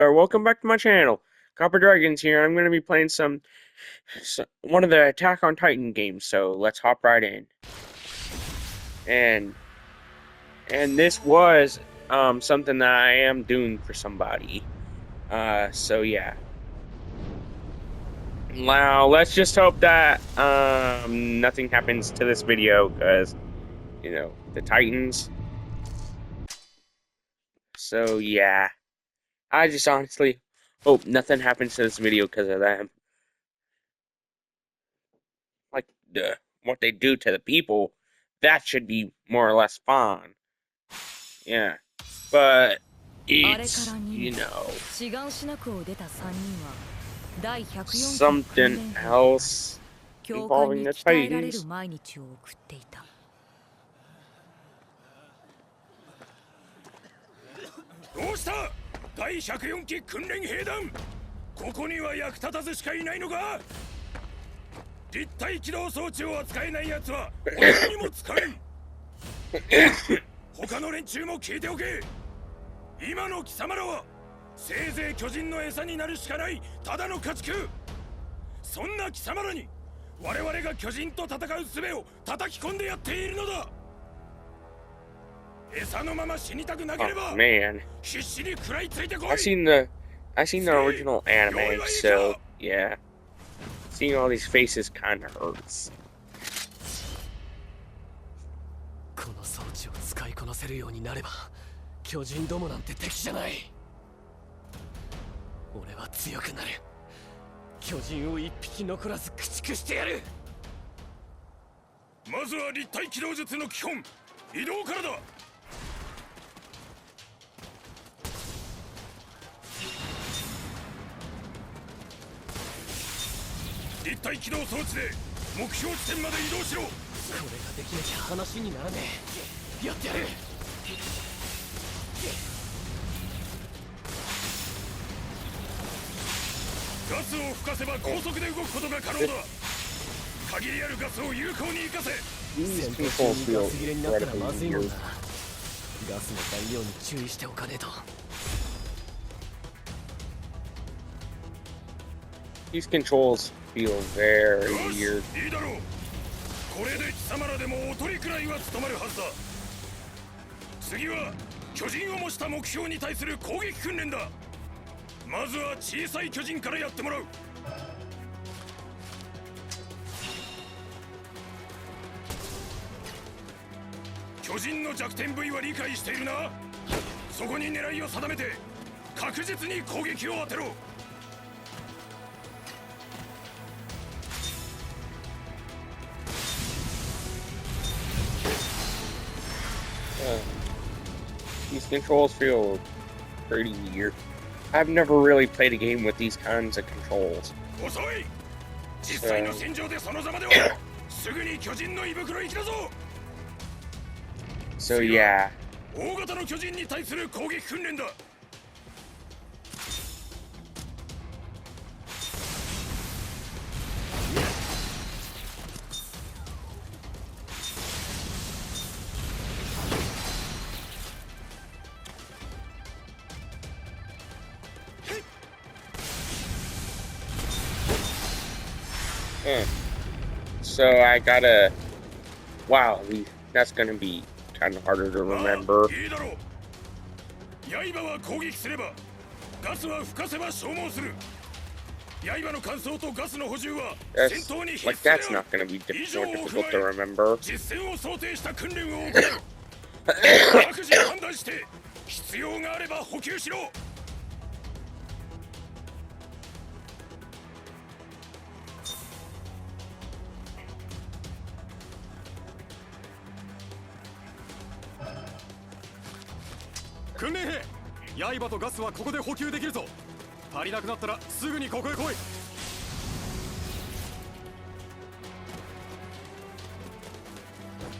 or welcome back to my channel. Copper Dragons here. I'm going to be playing one of the Attack on Titan games. So let's hop right in. And this was something that I am doing for somebody. So yeah. Now let's just hope that nothing happens to this video because the Titans. So yeah. I just honestly hope nothing happens to this video because of them. Like what they do to the people, that should be more or less fine. Yeah. But it's, something else involving the Titans. どうした？第104期訓練兵団。ここには役立たずしかいないのか？立体起動装置を扱えない奴は他にも使え。他の連中も聞いておけ。今の貴様らはせいぜい巨人の餌になるしかないただの家畜。そんな貴様らに我々が巨人と戦う術を叩き込んでやっているのだ。 Oh man, I seen the original anime, so yeah, seeing all these faces kind of hurts. この装置を使いこなせるようになれば、巨人どもなんて敵じゃない。俺は強くなる。巨人を一匹残らず駆逐してやる。まずは立体起動術の基本、移動からだ。 立体起動装置で目標地点まで移動しろ。これができなきゃ話にならねえ。やってやる。ガスを吹かせば高速で動くことが可能だ。限りあるガスを有効に生かせ。戦闘中にガス切れになったらまずいもんな。ガスの材料に注意しておかねえと。 These controls feel very weird. いいだろう。これで貴様らでもおとりくらいは務まるはずだ。次は巨人を模した目標に対する攻撃訓練だ。まずは小さい巨人からやってもらう。巨人の弱点部位は理解しているな。そこに狙いを定めて確実に攻撃を当てろ。 These controls feel pretty weird. I've never really played a game with these kinds of controls. So yeah. So I gotta. Wow, that's gonna be kind of harder to remember. That's not gonna be more difficult to remember. 訓練兵、刃とガスはここで補給できるぞ。足りなくなったらすぐにここへ来い。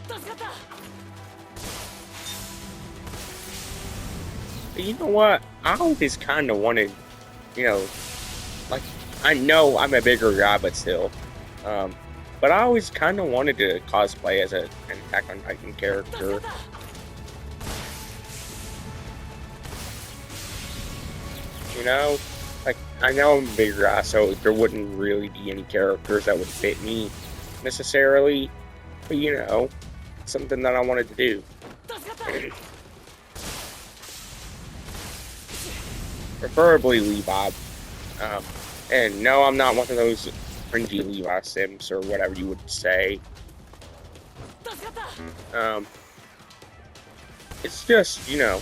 助かった。 You know what? I always kind of wanted, like I know I'm a bigger guy, but still, but I always kind of wanted to cosplay as an Attack on Titan character. You know, like I know I'm a bigger guy, so there wouldn't really be any characters that would fit me necessarily. But you know, something that I wanted to do. Preferably Levi. And no, I'm not one of those cringy Levi Sims or whatever you would say. It's just, you know,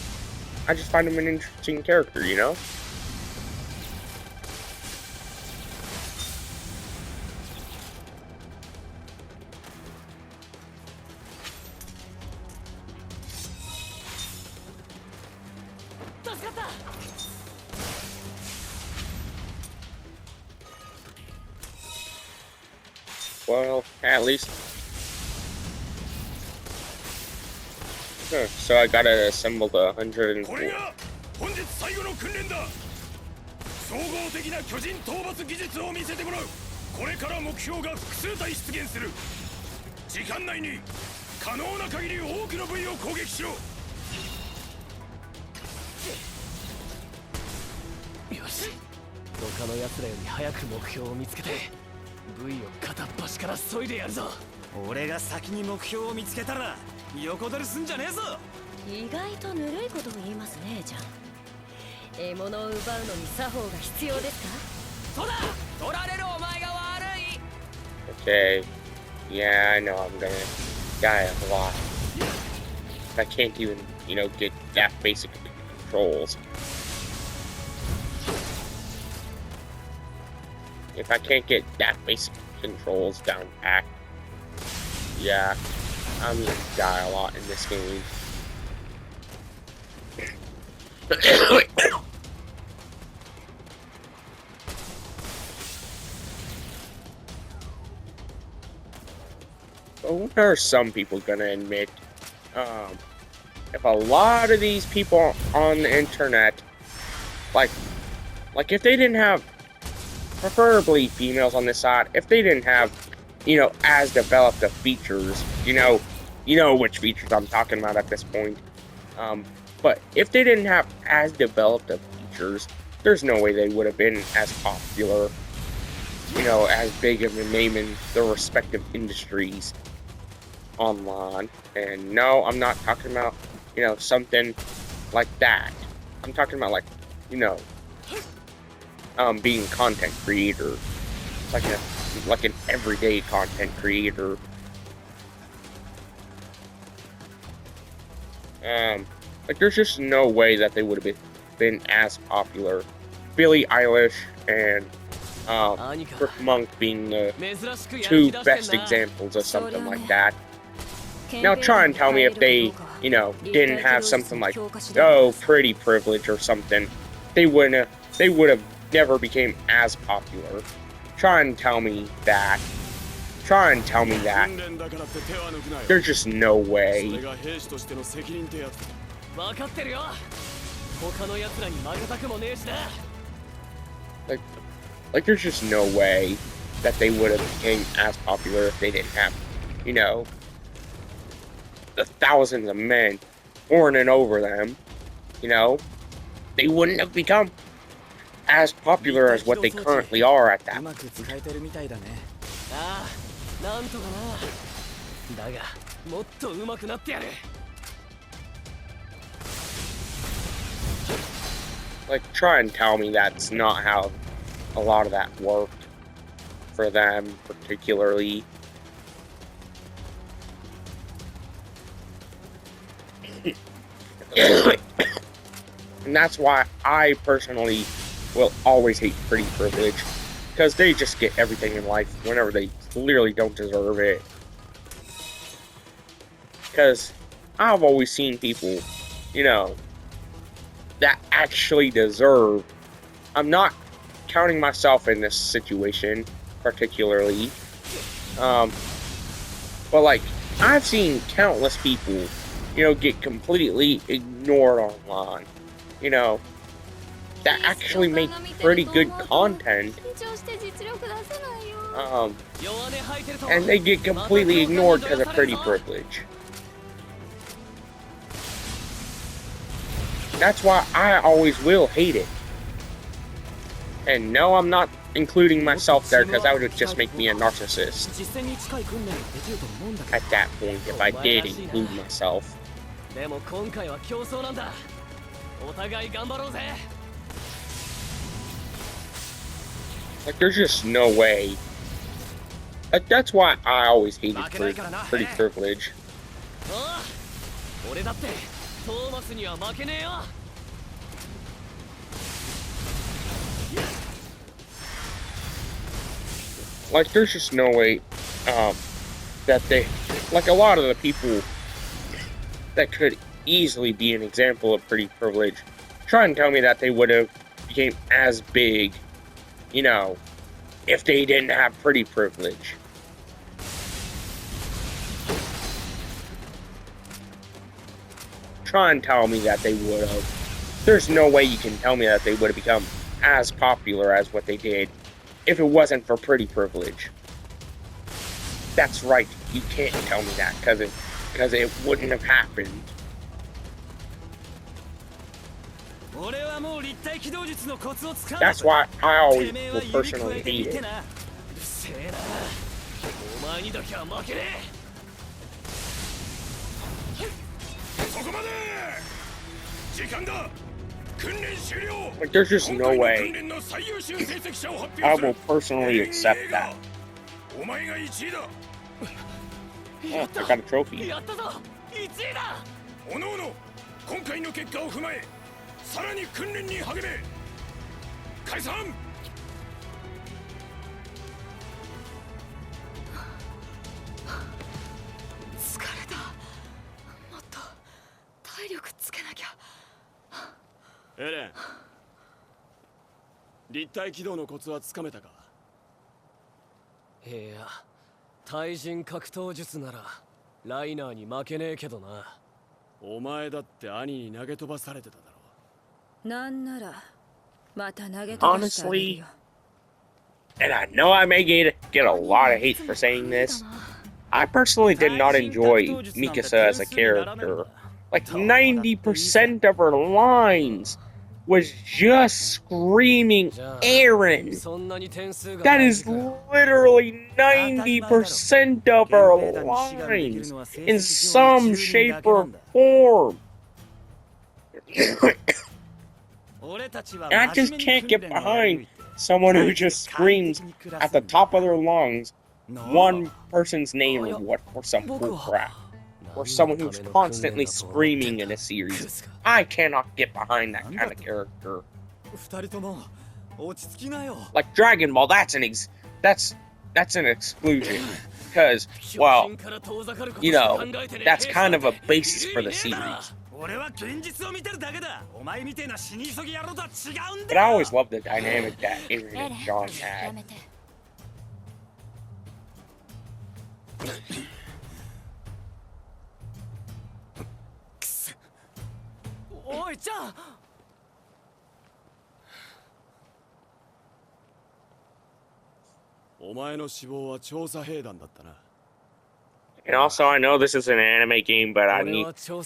I just find him an interesting character, you know? Well, at least. Huh, so I gotta assemble the 104. これが本日最後の訓練だ。総合的な巨人討伐技術を見せてもらう。これから目標が複数体出現する。時間内に可能な限り多くの部位を攻撃しろ。よし、他の奴らより早く目標を見つけて部位を片っ端から削いでやるぞ。俺が先に目標を見つけたら横取りすんじゃねえぞ。意外とぬるいことを言いますね、じゃん。獲物を奪うのに作法が必要ですか？そうだ、取られるお前が悪い。 Okay. Yeah, I know I'm gonna die a lot. I can't even, you know, get that basic controls. If I can't get that basic controls down packed, yeah, I'm gonna die a lot in this game. But what are some people gonna admit? If a lot of these people on the internet, like if they didn't have, preferably females on this side, if they didn't have, you know, as developed of features, you know which features I'm talking about at this point. But if they didn't have as developed of features, there's no way they would have been as popular, you know, as big of a name in their respective industries online. And no, I'm not talking about, you know, something like that. I'm talking about, like, you know, being a content creator, like an everyday content creator. Like, there's just no way that they would have been as popular. Billie Eilish and Rick Monk being the two best examples of something like that. Now try and tell me if they, you know, didn't have something like, oh, pretty privilege or something, they would have never became as popular. Try and tell me that. Try and tell me that. There's just no way. Like there's just no way that they would have became as popular if they didn't have, you know, the thousands of men horning over them. You know, they wouldn't have become as popular as what they currently are at that point. ああ、なんとかな。だが、もっと上手くなってやる。Like, try and tell me that's not how a lot of that worked for them, particularly. And that's why I personally will always hate pretty privilege, because they just get everything in life whenever they clearly don't deserve it. Because I've always seen people, you know, that actually deserve. I'm not counting myself in this situation particularly, but like, I've seen countless people, you know, get completely ignored online, you know, that actually make pretty good content, and they get completely ignored because of pretty privilege. That's why I always will hate it. And no, I'm not including myself there because that would just make me a narcissist 実戦に近い訓練ができると思うんだけ at that point if I did include myself. どでも今回は競争なんだお互い頑張ろうぜ Like, there's just no way. Like, that's why I always hated pretty privilege. ああ俺だってトーマスには負けねえよ Like, there's just no way that they, like, a lot of the people that could easily be an example of pretty privilege try and tell me that they would have became as big, you know, if they didn't have pretty privilege. Try and tell me that they would have. There's no way you can tell me that they would have become as popular as what they did if it wasn't for pretty privilege. That's right, you can't tell me that because it wouldn't have happened. That's why I always will personally hate it. お前にだけは負けねそこまで時間だ訓練終了 Like, there's just no way 訓練の最優秀成績者を発 I 表 will する personally accept that. お前が1位だ Oh, I got a trophy. やったぞ1位だおのおの今回の結果を踏まえさらに訓練に励め解散疲れたもっと体力つけなきゃエレン立体起動のコツはつかめたかいや対人格闘術ならライナーに負けねえけどなお前だって兄に投げ飛ばされてただろなんならまた投げ飛ばしてあげるよ And I know I may get a lot of hate for saying this. I personally did not enjoy Mikasa as a character. Like 90% of her lines was just screaming Aaron. そんなに点数が That is literally 90% of her lines in some shape or form. And I just can't get behind someone who just screams at the top of their lungs one person's name or some bull crap. Or someone who's constantly screaming in a series. I cannot get behind that kind of character. 二人とも落ち着きなよ Like Dragon Ball, that's an exclusion. Because, well, you know, that's kind of a basis for the series. 俺は現実を見てるだけだお前みてえな死に急ぎ野郎とは違うん But だ I よ always loved the dynamic that Aaron and John や had. めておいちゃんお前の死亡は調査兵団だったな And also, I know this is an anime game, but I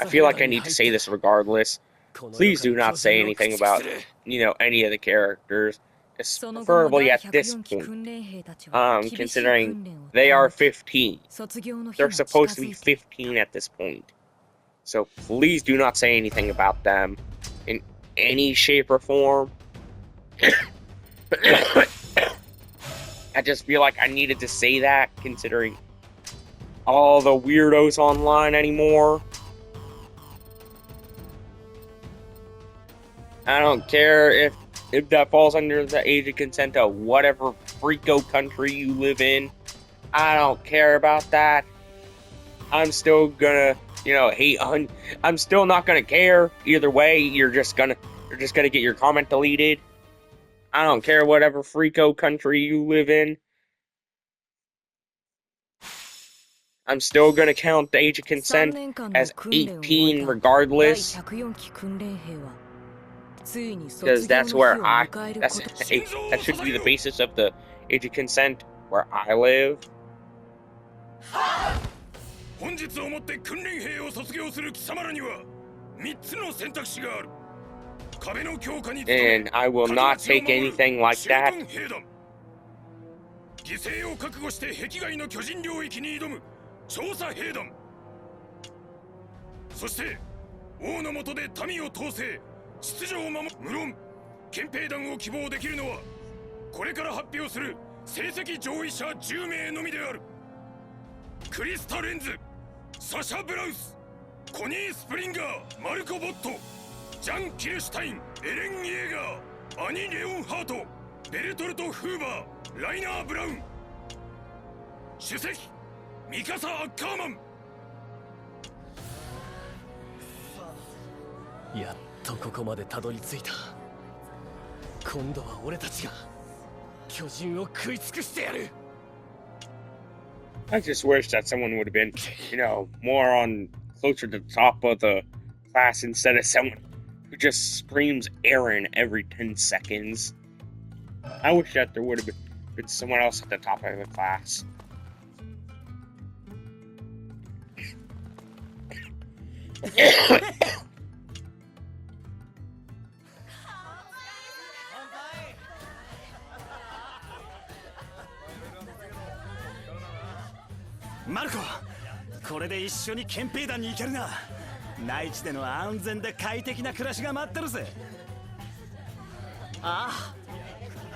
feel like I need to say this regardless. Please do not say anything about, you know, any of the characters, preferably at this point. Considering they are 15. They're supposed to be 15 at this point. So please do not say anything about them in any shape or form. I just feel like I needed to say that, considering all the weirdos online anymore. I don't care if that falls under the age of consent of whatever freako country you live in. I don't care about that. I'm still gonna, you know, hate on. I'm still not gonna care either way. You're just gonna get your comment deleted. I don't care whatever freako country you live in. I'm still gonna count the age of consent as 18 regardless. Because that's where that should be the basis of the age of consent where I live. 本日をもって訓練兵を卒業する貴様らには3つの選択肢がある And I will not take anything like that. 犠牲を覚悟して壁外の巨人領域に挑む調査兵団。そして王の下で民を統制、秩序を守る。無論憲兵団を希望できるのはこれから発表する成績上位者10名のみである。クリスタ・レンズ、サシャ・ブラウス、コニー・スプリンガー、マルコ・ボット、ジャン・キルシュタイン、エレン・イエーガー、アニ・レオンハート、ベルトルト・フーバー、ライナー・ブラウン、主席ミカサ・アッカーマン。やっとここまでたどり着いた。今度は俺たちが巨人を食い尽くしてやる。 I just wish that someone would have been, more on closer to the top of the class instead of someone who just screams Aaron every 10 seconds. I wish that there would have been someone else at the top of the class. Marco, これで一緒に憲兵団に行けるな。内地での安全で快適な暮らしが待ってるぜ。ああ。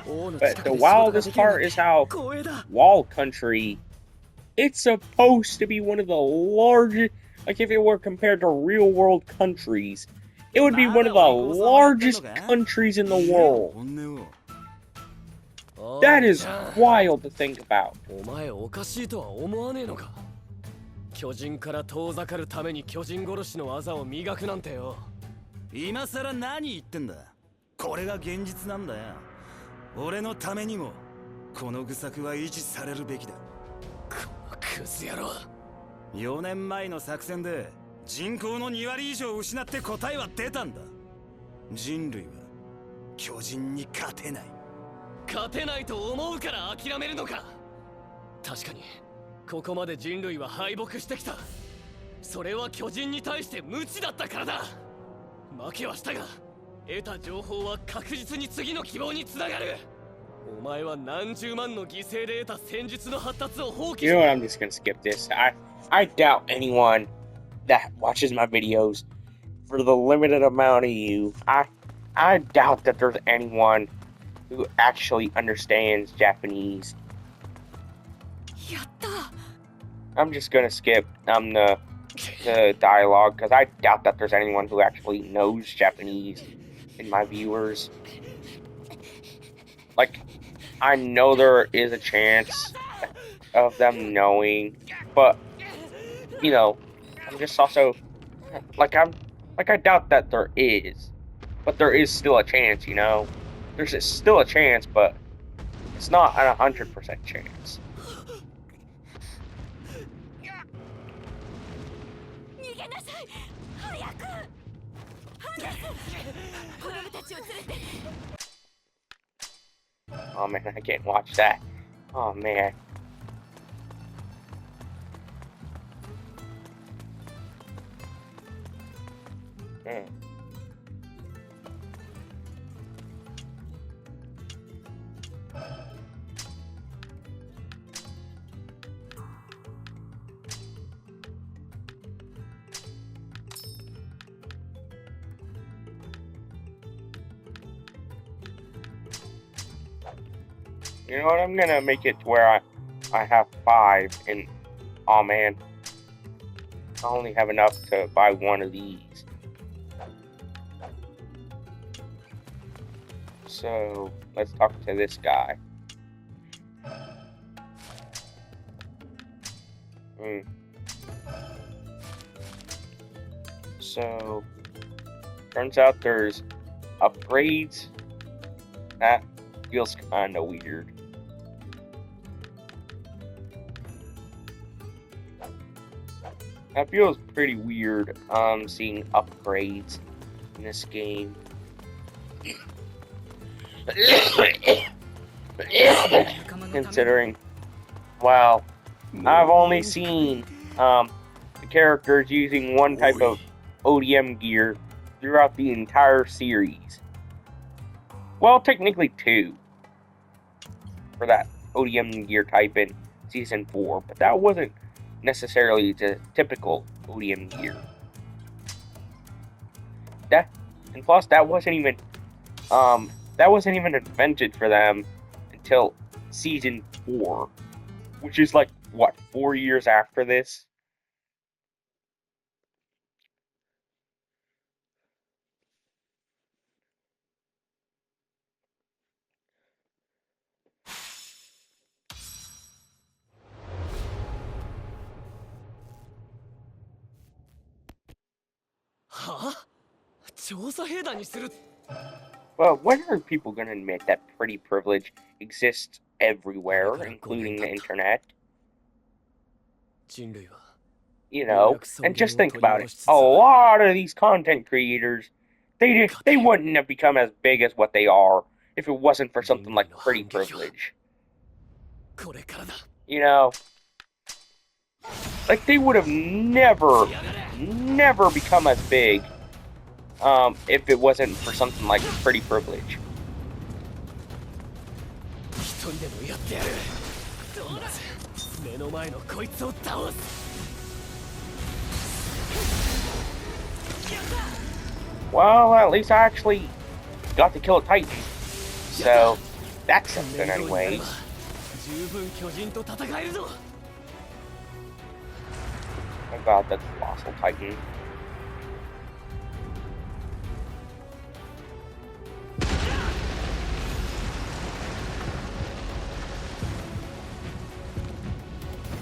But the wildest part is how Wall Country, it's supposed to be one of the largest, like if it were compared to real world countries, it would be one of the largest countries in the world. That is wild to think about. お前おかしいとは思わねえのか。巨人から遠ざかるために巨人殺しの技を磨くなんてよ。今さら何言ってんだ。これが現実なんだよ。 俺のためにもこの愚策は維持されるべきだ。このクズ野郎。4年前の作戦で人口の2割以上失って答えは出たんだ。人類は巨人に勝てない。勝てないと思うから諦めるのか。確かにここまで人類は敗北してきた。それは巨人に対して無知だったからだ。負けはしたが 得た情報は確実に次の希望につながる。お前は何十万の犠牲で得た戦術の発達を放棄。 You know what? I'm just gonna skip this. I doubt anyone that watches my videos, for the limited amount of you, I doubt that there's anyone who actually understands Japanese. やった。 I'm just gonna skip the dialogue because I doubt that there's anyone who actually knows Japanese in my viewers. Like, I know there is a chance of them knowing, but I'm just also I doubt that there is, but there is still a chance. There's still a chance, but it's not a 100% chance. 逃げなさい。早く。ハンデス。子供たちを連れて。 Oh man, I can't watch that. Oh man. You know what? I'm gonna make it to where I have 5, and oh man, I only have enough to buy one of these. So let's talk to this guy. So turns out there's upgrades. That feels kind of weird. That feels pretty weird, seeing upgrades in this game. Considering, well, I've only seen the characters using one type of ODM gear throughout the entire series. Well, technically 2 for that ODM gear type in Season 4, but that wasn't necessarily the typical ODM gear. And plus that wasn't even invented for them until Season 4, which is like what, 4 years after this. Huh? 調査兵団にする Well, when are people going to admit that pretty privilege exists everywhere, including the internet? 人類は You know, and just think about it. A lot of these content creators, they wouldn't have become as big as what they are if it wasn't for something like pretty privilege. これからだ You know, like they would have never become as big if it wasn't for something like pretty privilege. 一人でもやってやるまず目の前のこいつを倒す Well, at least I actually got to kill a Titan. So, that's something anyways. 十分巨人と戦えるぞ About the Colossal Titan.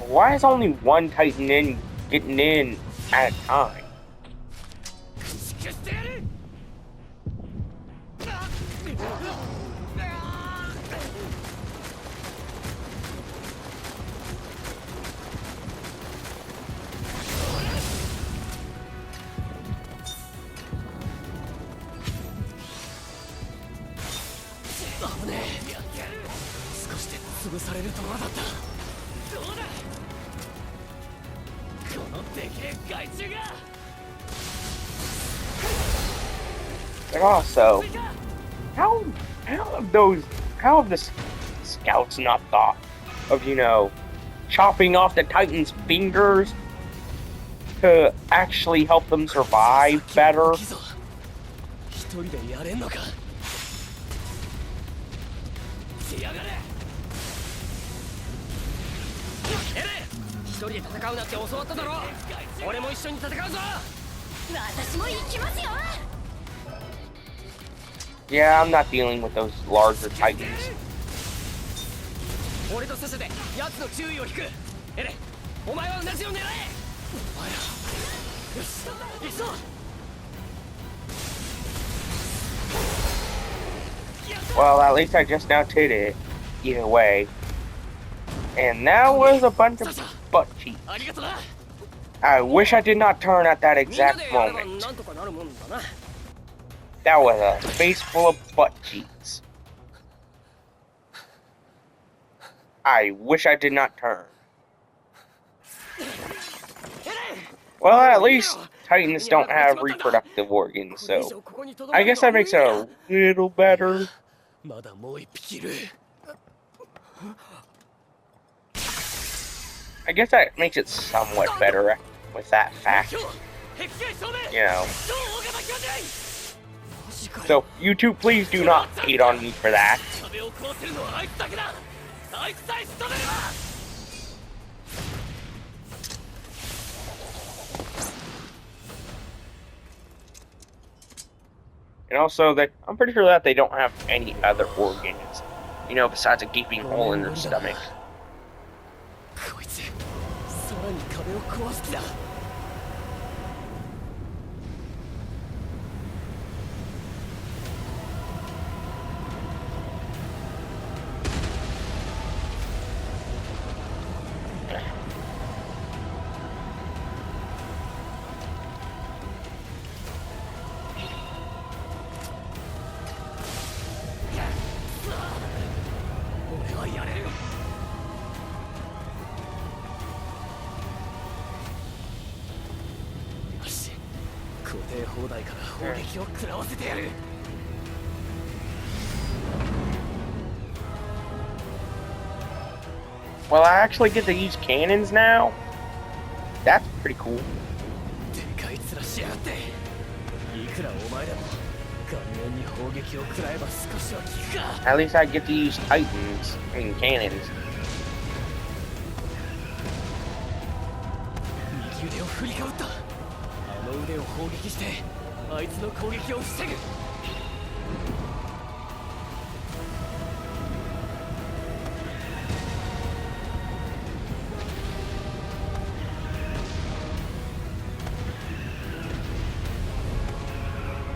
Why is only one Titan getting in at a time? 消してやる 危ねえ少しで潰されるところだったどうだこのでけえ害虫が And also, how have the scouts not thought of, you know, chopping off the Titan's fingers to actually help them survive better? 一人でやれんのかやがれエレ一人で戦うなって教わっただろ俺も一緒に戦うぞ私も行きますよ Yeah, I'm not dealing with those larger Titans. 俺とセセで奴の注意を引くエレお前は同じを狙えお前らよし行くぞ Well, at least I just now did it. Either way. And that was a bunch of butt cheeks. ありがとな I wish I did not turn at that みんな exact でやれば moment. なんとかなるもんだな That was a face full of butt cheeks. I wish I did not turn. Well, at least Titans don't have reproductive organs, so I guess that makes it a little better. まだもう一匹いる I guess that makes it somewhat better with that fact, 壁外正面 you know. 超大型巨人 So, YouTube, please do not hate on me for that. 壁を壊せるのはあいつだけだあいつさえ仕留めれば And also, that I'm pretty sure that they don't have any other organs, you know, besides a gaping hole in their stomach. こいつさらに壁を壊す気だ 俺はやれるよ よしコテて放題から砲撃を食らわせてやる。 Well, I actually get to use cannons now? That's pretty cool. でかい面しやがって。いくらお前でも顔面に砲撃を食らえば少しは効くか。 At least I get to use titans. I mean, cannons. 右腕を振りかぶった。あの腕を砲撃してあいつの攻撃を防ぐ。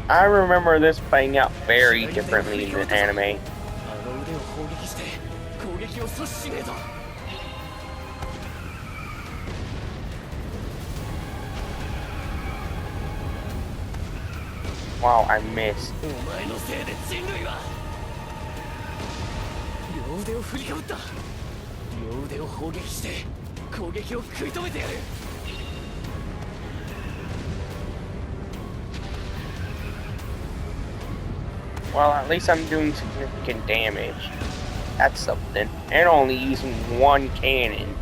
I remember this playing out very differently in the anime. あの腕を砲撃して攻撃を阻止しねえと。 Wow, I missed. お前のせいで人類は両腕を振りかぶった。両腕を砲撃して攻撃を食い止めてやる。 Well, at least I'm doing significant damage. That's something. And only using one cannon.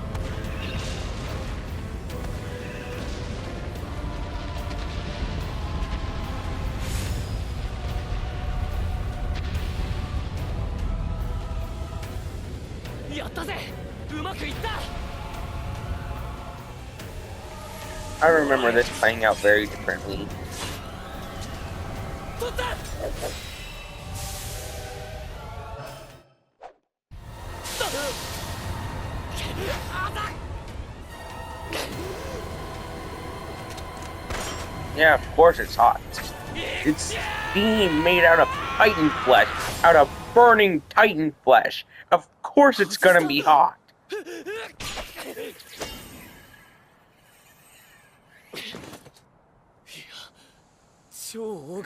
I remember this playing out very differently. Yeah, of course it's hot. It's being made out of titan flesh, out of burning titan flesh. Of course it's gonna be hot.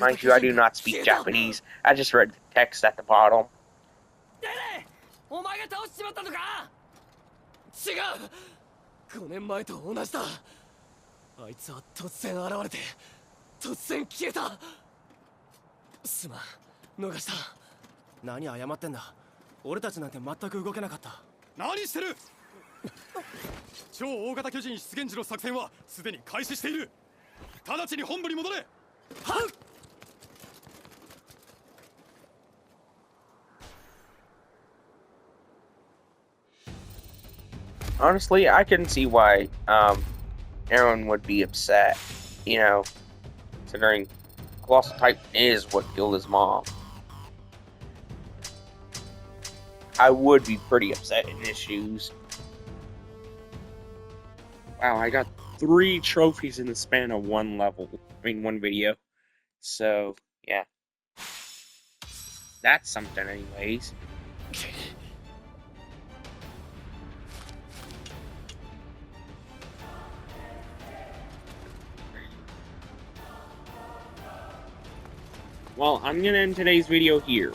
Mind you, I do not speak Japanese. I just read the text at the bottom. お前が倒しちまったのか。違う。5年前と同じだ。あいつは突然現れて突然消えた。すまん、逃した。何謝ってんだ。俺たちなんて全く動けなかった。何してる。超大型巨人出現時の作戦はすでに開始している。直ちに本部に戻れ。はっ。 Honestly, I can see why Aaron would be upset, you know, considering Colossal Titan is what killed his mom. I would be pretty upset in his shoes. Wow, I got 3 trophies in the span of one level. I mean, one video. So, yeah. That's something anyways. Well, I'm going to end today's video here.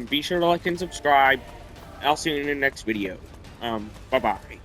Be sure to like and subscribe. I'll see you in the next video. Bye-bye.